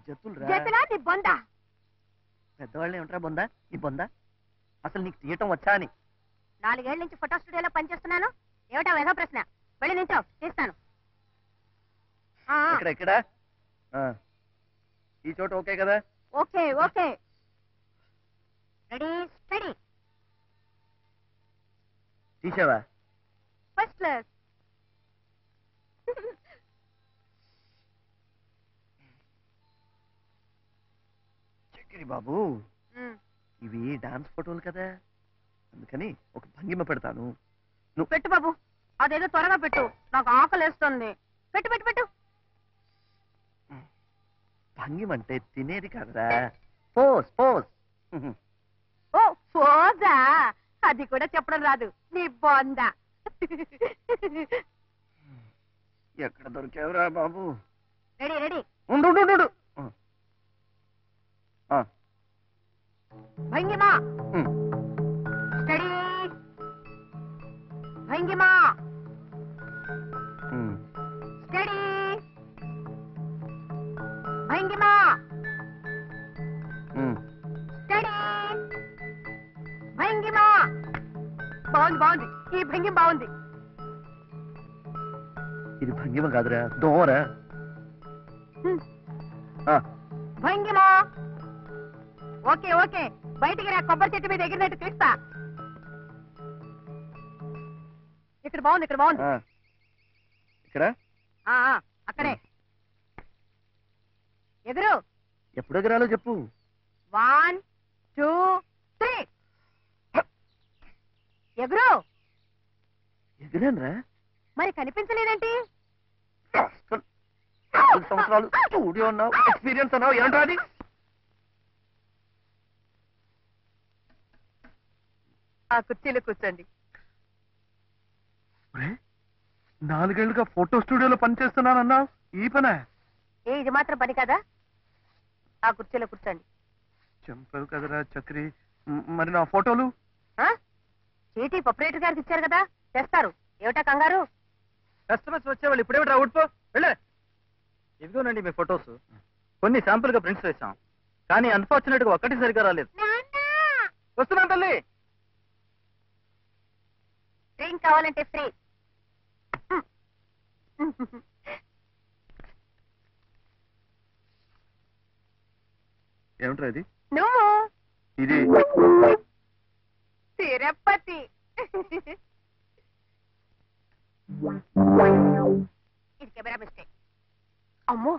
జతులా నీ బొంద. పెద్దవాళ్ళని ఏమంటారా బొంద ఈ బొంద? అసలు నీకు తీయటం వచ్చా అని. 4 ఏళ్ల నుంచి ఫోటో స్టూడియోలో పనిచేస్తున్నాను. ఏమిటా ఏదో ప్రశ్న? వెళ్ళి నించో, తీస్తాను. ఇక్కడ ఈ చోట ఓకే కదా? Okay okay. Ready steady. తీసావా? First class. చక్రి బాబు, ఇవి డాన్స్ ఫోటోలు కదా, అందుకని ఒక భంగిమ పెడతాను. నువ్వు పెట్టు బాబు, అదేదో త్వరగా పెట్టు, నాకు ఆకలేస్తుంది. పెట్టు పెట్టు పెట్టు. భంగిమ అంటే తినేది కాదురా, పోజ్ పోజ్. ఓ పోజా, అది కూడా చెప్పడం రాదు నీ బొంద. ఎక్కడ దొరికావురా బాబు? Ready ready. ఉండు భంగిమా స్టడీ. భంగిమా స్టడీ. భంగిమా స్టడీ. భంగిమా. బాగుంది బాగుంది, ఈ భంగిమ బాగుంది. ఇది భంగిమ కాదురా, దోమరా. భంగిమా. ఓకే ఓకే, బయటికి రా, కొబ్బరి చెట్టు మీద ఎగిరినట్టు తీస్తా. ఇక్కడ బాగుంది, ఇక్కడ బాగుంది. ఇక్కడ అక్కడే ఎగురు. ఎప్పుడు ఎగరాలో చెప్పు. 1 2 3. ఎగురు. ఎగిరానరా? మరి కనిపించలేదేంటి? 4 సంవత్సరాలు స్టూడియో అన్నావు, ఎక్స్పీరియన్స్ అన్నావు, ఏంటో అది? ఆ కుర్చీలో కూర్చోండి. 4 ఏళ్లుగా ఫోటో స్టూడియోలో పనిచేస్తున్నానన్నావు, ఈ పనే? ఇది మాత్రం పని కదా? ఆ కుర్చీలో కూర్చోండి. చంపావు కదరా చక్రి. మరి నా ఫోటోలు? చీటీ ప్రొపరేటర్ గారికి ఇచ్చారు కదా, తెస్తారు. ఏమిటా కంగారు? కస్టమర్స్ వచ్చేవాళ్ళు ఇప్పుడేమిటి అవుట్పో వెళ్ళే. ఇదిగోనండి మీ ఫొటోస్. కొన్ని శాంపుల్ గా ప్రింట్స్ వేసాం, కానీ అన్ఫార్చునేట్ గా ఒక్కటి సరిగా రాలేదు. వస్తున్నాను తల్లి. డ్రింక్ కావాలంటే ఫ్రీ. ఏమిట్రా ఇది? నువ్వు ఇది తిరుపతి. ఇది కెమెరా మిస్టేక్. అమ్మో,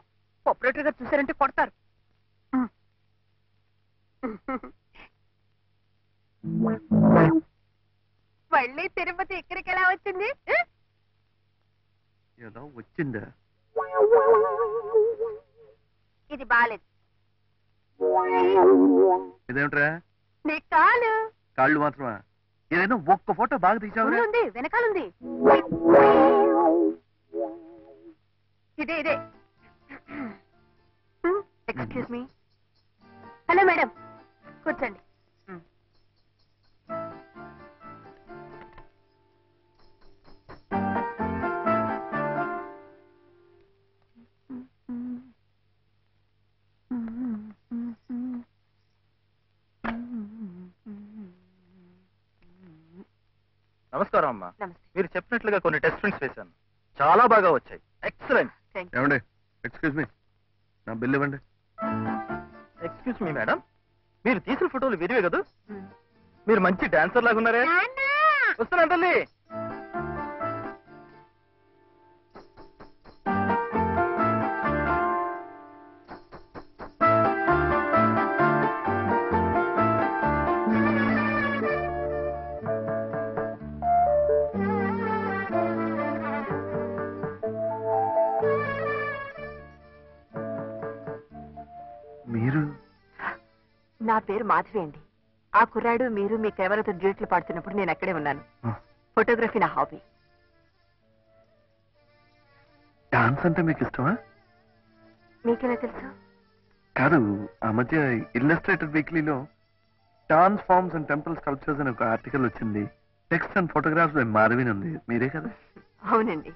ఆపరేటర్ గారు చూసారంటే కొడతారు. మళ్ళీ తిరుపతి ఇక్కడికి ఎలా వచ్చింది? ఏదో వచ్చిందా? ఇది బాలేదు. ఇదేమిట్రా? నీ కాలు. కాళ్ళు మాత్రమా? ఏదైనా ఒక్క ఫోటో బాగా తీసావు. ఉంది, వెనకాలుంది. ఇదే ఇదే. Excuse me. హలో మేడం, కూర్చోండి. నమస్కారం అమ్మా. మీరు చెప్పినట్లుగా కొన్ని టెస్ట్ ప్రింట్స్ వేశాను, చాలా బాగా వచ్చాయి. ఎక్సలెంట్. ఏమండి, ఎక్స్క్యూజ్ మీ, నా బిల్ ఇవ్వండి. ఎక్స్క్యూజ్ మీ మేడం, మీరు తీసిన ఫోటోలు విరివే కదా? మీరు మంచి డాన్సర్ లాగా ఉన్నారే. వస్తున్నా తల్లి. నా పేరు మాధవి అండి. ఆ కుర్రాడు మీరు మీ కెమెరాతో డ్యూట్లు పాడుతున్నప్పుడు నేను అక్కడే ఉన్నాను. ఫోటోగ్రఫీ నా హాబీ. డాన్స్ అంటే మీకు ఇష్టమా? మీకెలా తెలుసు? కాదు, ఆ మధ్య ఇల్లస్ట్రేటెడ్ వీక్లీలో dance forms and temple sculptures అని ఒక ఆర్టికల్ వచ్చింది. Text and photographs by Madhavi ఉంది. మీరే కదా? అవునండి.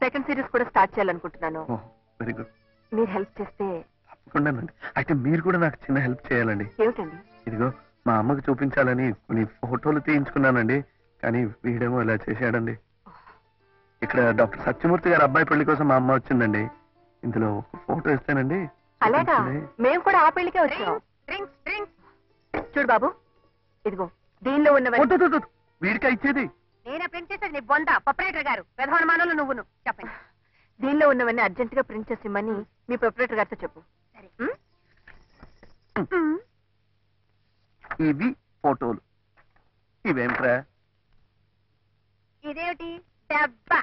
సెకండ్ సిరీస్ కూడా స్టార్ట్ చేయాలనుకుంటున్నాను. Very good. మీరు హెల్ప్ చేస్తే ఉండండి. అయితే మీరు కూడా నాకు చిన్న హెల్ప్ చేయాలండి. ఏమిటండి? ఇదిగో మా అమ్మకి చూపించాలని కొన్ని ఫోటోలు తీయించుకున్నానండి, కానీ వీడేమో ఇలా చేశాడండి. ఇక్కడ డాక్టర్ సత్యమూర్తి గారి అబ్బాయి పెళ్లి కోసం మా అమ్మ వచ్చిందండి. ఇందులో ఒక ఫోటో ఇస్తానండి. అలాగా? చూపించండి. మేము కూడా ఆ పెళ్లికే వచ్చాం. చూడు బాబు, ఇదిగో దీనిలో ఉన్నవన్నీ వద్దు, వద్దు, వద్దు. వీడికా ఇచ్చేది? నేనే ప్రింట్ చేసేది. నీ బొంద ప్రొపరేటర్ గారు ప్రధానమానంలో నువ్వును చెప్పండి. దీనిలో ఉన్నవన్నీ అర్జెంట్ గా ప్రింట్ చేసి ఇమ్మని మీ ప్రొపరేటర్ గారితో చెప్పు. ఇవి ఫోటోలు. ఇవేమిట్రా? ఇదేమిటి డబ్బా?